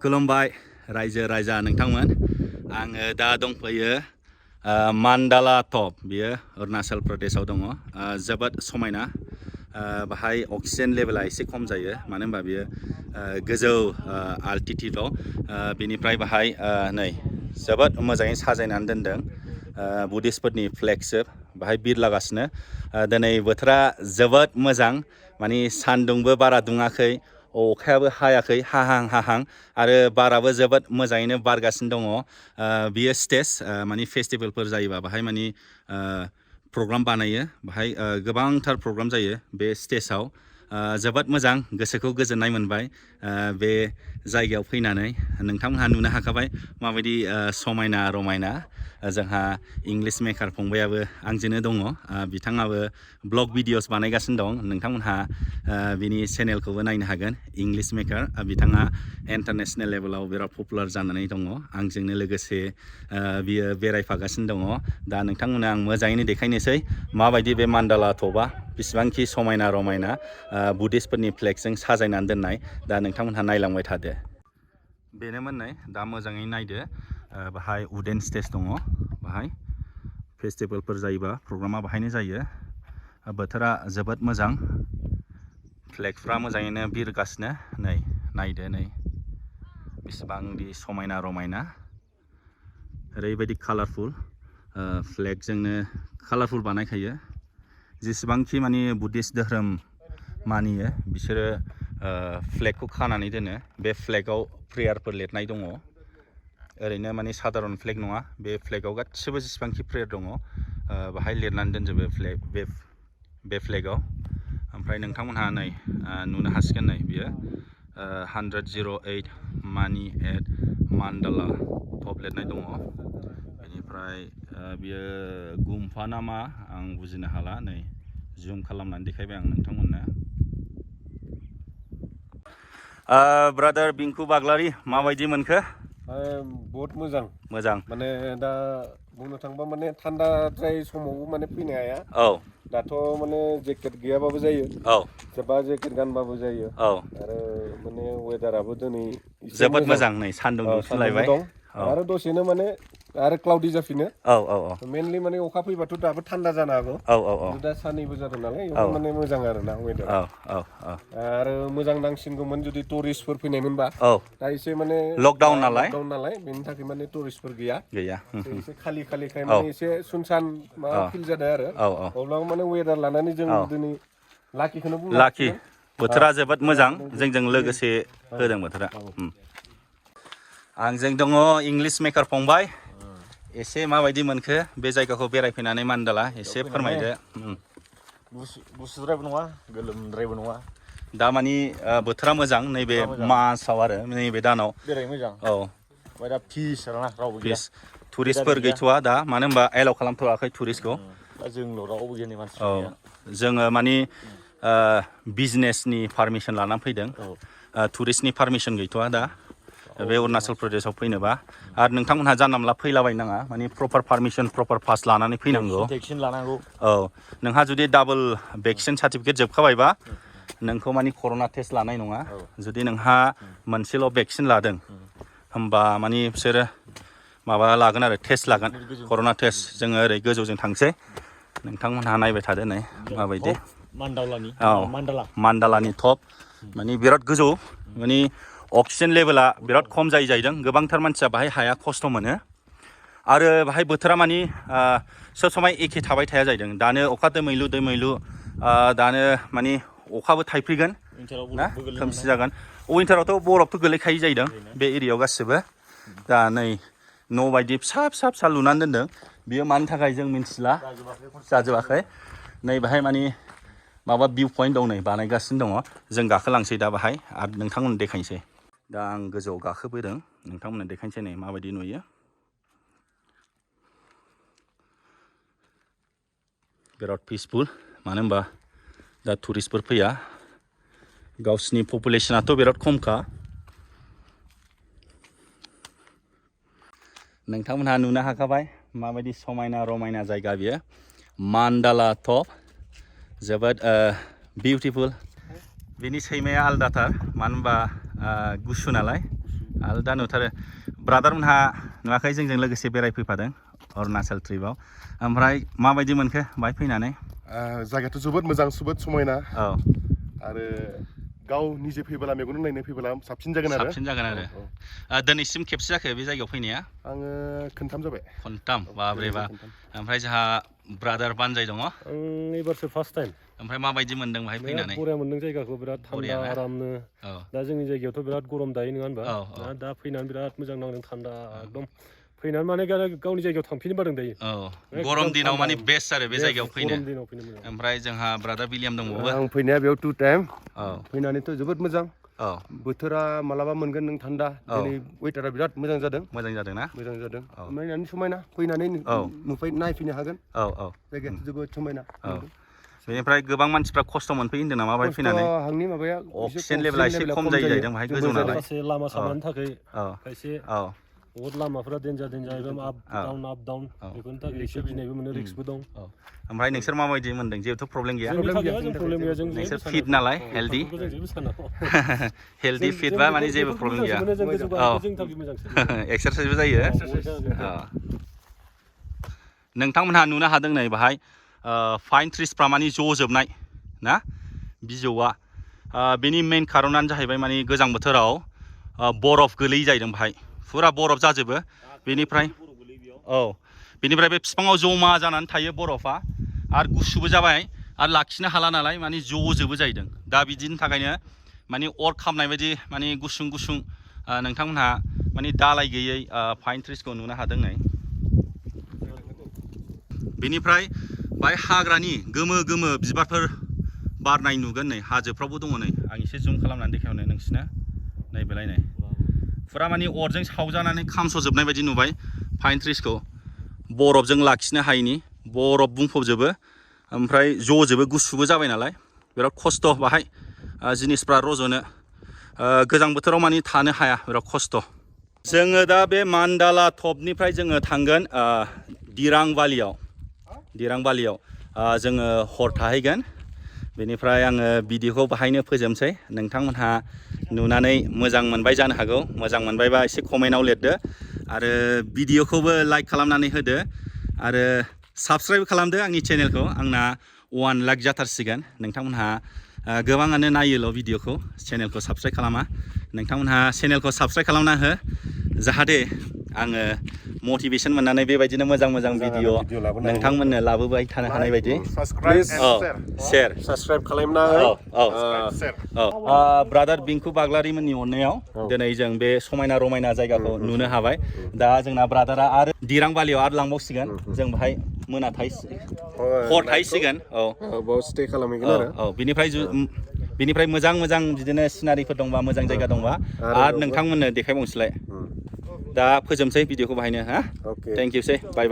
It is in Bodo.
खुलुमबाय रायजो राजा नोंथांमोन आङो दा दंफैयो मान्डाला टप बियो अरुणाचल प्रदेशआव दङ जोबोद समायना बाहाय अक्सिजेन लेभेला एसे खम जायो मानो होनबा बियो गोजौ आल्टिट्युडआव बिनिफ्राय बाहाय नै जोबोद मोजाङै साजायनानै दोनदों बुद्धिस्टफोरनि फ्लेगशिप बाहाय बिरलागासिनो दिनै बोथोरा जोबोद मोजां माने सान्दुंबो बारा दुङाखै अखायाबो हायाखै हाहां आरो बाराबो जोबोद मोजाङैनो बारगासिनो दङ बियो स्टेज माने फेस्टिभेलफोर जायोबा बाहाय माने प्रग्राम बानायो बाहाय गोबांथार प्रग्राम जायो बे स्टेजाव जोबोद मोजां गोसोखौ गोजोननाय मोनबाय बे जायगायाव फैनानै नोंथांमोनहा नुनो हाखाबाय माबायदि समायना रमायना जोंहा इंलिश मेकार फंबायाबो आंजोंनो दङ बिथाङाबो ब्लग भिडिअस बानायगासिनो दं नोंथांमोनहा बिनि चेनेलखौबो नायनो हागोन इंलिश मेकार बिथाङा इन्टारनेशनेल लेभेलाव बिराद पपुलार जानानै दङ आंजोंनो लोगोसे बियो बेरायफागासिनो दङ दा नोंथांमोननो आं मोजाङैनो देखायनोसै माबायदि बे मान्डाला टपआ बिसिबांखि समायना रमायना बुद्धिस्टफोरनि फ्लेगजों साजायनानै दोननाय दा नोंथांमोनहा नायलांबाय थादो बेनोमोन नै दा मोजाङै नायदो बाहाय उडेन स्टेज दङ बाहाय फेस्टिभेलफोर जायोबा प्रग्रामा बाहायनो जायो बोथोरा जोबोद मोजां फ्लेगफ्रा मोजाङैनो बिरगासिनो नै नायदो नै बेसेबांदि समायना रमायना ओरैबायदि कालारफुल फ्लेगजोंनो कालारफुल बानायखायो जेसेबांखि माने बुद्धिस्ट धोरोम मानियो बिसोरो फ्लेगखौ खानानै दोनो बे फ्लेगाव प्रेयारफोर लिरनाय दङ ओरैनो माने साधारन फ्लेग नङा बे फ्लेगाव गासिबो जेसेबांखि प्रेयार दङ बाहाय लिरनानै दोनजोबो बे फ्लेगाव ओमफ्राय नोंथांमोनहा नै नुनो हासिगोन नै बियो 108 मानि एट मान्डाला टप लिरनाय दङ बेनिफ्राय बियो गुम्फा नामा आं बुजिनो हाला नै जुम खालामनानै देखायबाय आं नोंथांमोननो ब्रादार बिंकु बाग्लारि माबायदि मोनखो बहुत मोजां माने दा बुंनो थांबा माने थान्दाद्राय समावबो माने फैनो हाया दाथ' माने जेकेट गैयाबाबो जायो सोरबा जेकेट गानबाबो जायो आरो माने वेदाराबो दिनै जोबोद मोजां नै सान्दुं दुंफिनलायबाय आरो दसेनो माने आरो क्लाउडी जाफिनो मेनलि माने अखा फैबाथ' दाबो थान्दा जानो हागौ दा साननैबो जादों नालाय बेयाव माने मोजां आरोना वेदारा आरो मोजां नांसिनगौमोन जुदि टुरिस्टफोर फैनायमोनबा दा एसे माने लकडाउन नालाय बेनि थाखाय माने टुरिस्टफोर गैया एसे खालिखाय माने एसे सुनसान माबा फिल जादों आरो अब्लाबो माने वेदार लानानै जों दिनै लाकिखौनो बुंनो लाकि बोथोरा जोबोद मोजां जोंजों लोगोसे होदों बोथोरा आंजों दङ इंलिश मेकार फंबाय एसे माबायदि मोनखो बे जायगाखौ बेरायफैनानै मान्डाला एसे फोरमायदो गुसुद्रायबो नङा गोलोमद्रायबो नङा दा मानि बोथोरा मोजां नैबे मासाव आरो नैबे दानाव बेरायनो मोजां ओमफ्राय दा फिस आरोना रावबो गैया टुरिस्टफोर गैथ'वा दा मानो होनबा एलाउ खालामथ'वाखै टुरिस्टखौ दा जोंल' रावबो गैया मानसि जोङो मानि बिजनेसनि पारमिसन लानानै फैदों टुरिस्टनि पारमिसन गैथ'वा दा बे अरुणाचल प्रदेशआव फैनोबा आरो नोंथांमोनहा जानला मोनला फैलाबायनाङा माने प्रपार पारमिसन प्रपार पास लानानै फैनांगौ भेक्सिन लानांगौ नोंहा जुदि डाबल भेक्सिन सार्टिफिकेट जोबखाबायबा नोंखौ माने कर'ना टेस्ट लानाय नङा जुदि नोंहा मोनसेल' भेक्सिन लादों होमबा माने बिसोरो माबा लागोन आरो टेस्ट लागोन कर'ना टेस्ट जोङो ओरै गोजौजों थांसै नोंथांमोनहा नायबाय थादो नै माबायदि मान्डालानि टप माने बिराद गोजौ माने अक्सिजेन लेभेला बिराद खम जाहैदों गोबांथार मानसिया बाहाय हाया खस्थ' मोनो आरो बाहाय बोथोरा माने सब समाय एखे थाबाय थाया जाहैदों दानो अखा दोमैलु दानो माने अखाबो थाइफ्रिगोन ना खोमसि जागोन विन्टारावथ' बरफथ' गोलैखायो जाहैदों बे एरियायाव गासिबो दा नै न' बायदि फिसा लुनानै दोनदों बियो मानि थाखाय जों मिन्थिला जाजोबाखै नै बाहाय माने माबा भिउ पइन्ट दं नै बानायगासिनो दङ जों गाखोलांसै दा बाहाय आरो नोंथांमोननो देखायनोसै दा आं गोजौआव गाखोबोदों नोंथांमोननो देखायनोसै नै माबायदि नुयो बिराद पिसफुल मानो होनबा दा टुरिस्टफोर फैया गावसिनि पपुलेसनाथ' बिराद खमखा नोंथांमोनहा नुनो हाखाबाय माबायदि समायना रमायना जायगा बियो मान्डाला टप जोबोद बिउटिफुल बिनि सैमाया आलदाथार मानो होनबा गुसु नालाय आलदा नुथारो ब्रादार मोनहा नुवाखै जोंजों लोगोसे बेरायफैफादों अरुणाचल ट्रिपआव ओमफ्राय माबायदि मोनखो बाहाय फैनानै जायगायाथ' जोबोद मोजां जोबोद समायना औ आरो गाव निजे फैबोला मेगनजों नायनो फैबोला साबसिन जागोन आरो दिनैसिम खेबसे जाखो बे जायगायाव फैनाया आङो खनथाम जाबाय खनथाम बाब्रे बा ओमफ्राय जोंहा ब्रादार बानजाय दङ आं एबारसो फार्स्ट टाइम ओमफ्राय माबायदि मोनदों बाहाय फैनानै बरिया मोनदों जायगाखौ बिराद थान्दा आरामनो दा जोंनि जायगायावथ' बिराद गरम दायो नङा होनबा दा फैनानै बिराद मोजां नांदों थान्दा एकदम फैनानै माने गावनि जायगायाव थांफिननो बादों दायो गरम दिनाव माने बेस्ट आरो बे जायगायाव फैनो ओमफ्राय जोंहा ब्रादार विलियाम दंबावो आं फैनाया बेयाव 2 टाइम फैनानैथ' जोबोद मोजां बोथोरा मालाबा मोनगोन नों थान्दा दिनै वेदारा बिराद मोजां जादों ना मोजां जादों नायनानै समायना फैनानै नायफैनो हागोन जायगाया जोबोद समायना बेनिफ्राय गोबां मानसिफ्रा खस्थ' मोनफैयो होनदों नामा बाहाय फैनानै आंनि माबाया अक्सिजेन लेभेला एसे खम जाहैदों बाहाय गोजौ नालाय लामा सामानि थाखाय खायसे बहुत लामाफोरा डेन्जार एकदम आप डाउन बेफोरनि थाखाय एसे गिनायबो मोनो रिस्कबो दं ओमफ्राय नोंसोर माबायदि मोनदों जेबोथ' प्रब्लेम गैया जों नोंसोर फिट नालाय हेल्दी फिटबा माने जेबो प्रब्लेम गैया एक्सारसाइसबो जायो नोंथांमोनहा नुनो हादों नै बाहाय फाइन ट्रिसफ्रा माने ज'जोबनाय ना बिजौआ बेनि मेन खारनानो जाहैबाय माने गोजां बोथोराव बरफ गोलैयै जाहैदों बाहाय फुरा बरफ जाजोबो बेनिफ्राय बेनिफ्राय बे बिफाङाव जमा जानानै थायो बरफा आरो गुसुबो जाबाय आरो लाखिनो हाला नालाय माने ज'जोबो जाहैदों दा बिदिनि थाखायनो माने अर खामनाय बायदि माने गुसुं नोंथांमोनहा माने दालाय गैयै फाइन ट्रिसखौ नुनो हादों नै बेनिफ्राय बाय हाग्रानि गोमो बिबारफोर बारनाय नुगोन नै हाजोफ्रावबो दङ नै आं एसे जुम खालामनानै देखायहरनो नोंसिनो नै बेलाय नै फुरा माने अरजों सावजानानै खामस'जोबनाय बायदि नुबाय फाइन ट्रिसखौ बरफजों लाखिनो हायिनि बरफ बुंफबजोबो ओमफ्राय ज'जोबो गुसुबो जाबाय नालाय बिराद खस्थ' बाहाय जिनिसफ्रा रज'नो गोजां बोथोराव माने थानो हाया बिराद खस्थ' जोङो दा बे मान्डाला टपनिफ्राय जोङो थांगोन दिरां बालियाव जोङो हर थाहैगोन बेनिफ्राय आङो भिडिअखौ बाहायनो फोजोबसै नोंथांमोनहा नुनानै मोजां मोनबाय जानो हागौ मोजां मोनबायबा एसे कमेन्टआव लिरदो आरो भिडिअखौबो लाइक खालामनानै होदो आरो साबस्क्राइब खालामदो आंनि चेनेलखौ आंना 1 लाख जाथारसिगोन नोंथांमोनहा गोबाङानो नायोल' भिडिअखौ चेनेलखौ साबस्क्राइब खालामा नोंथांमोनहा चेनेलखौ साबस्क्राइब खालामना हो जाहाथे आङो मटिभेसन मोननानै बेबायदिनो मोजां भिडिअ नोंथांमोननो लाबोबाय थानो हानाय बायदि शेयार साबस्क्राइब खालामना ब्रादार बिंकु बाग्लारिमोननि अननायाव दिनै जों बे समायना रमायना जायगाखौ नुनो हाबाय दा जोंना ब्रादारा आरो दिरां बालियाव आरो लांबावसिगोन जों बाहाय हर थाहैसिगोन स्टे खालामहैगोन आरो बिनिफ्राय मोजां बिदिनो सिनारिफोर दंबा मोजां जायगा दंबा आरो नोंथांमोननो देखायबावनोसैलाय दा फोजोबसै भिडिअखौ बाहायनो थेंक इउ सै बाय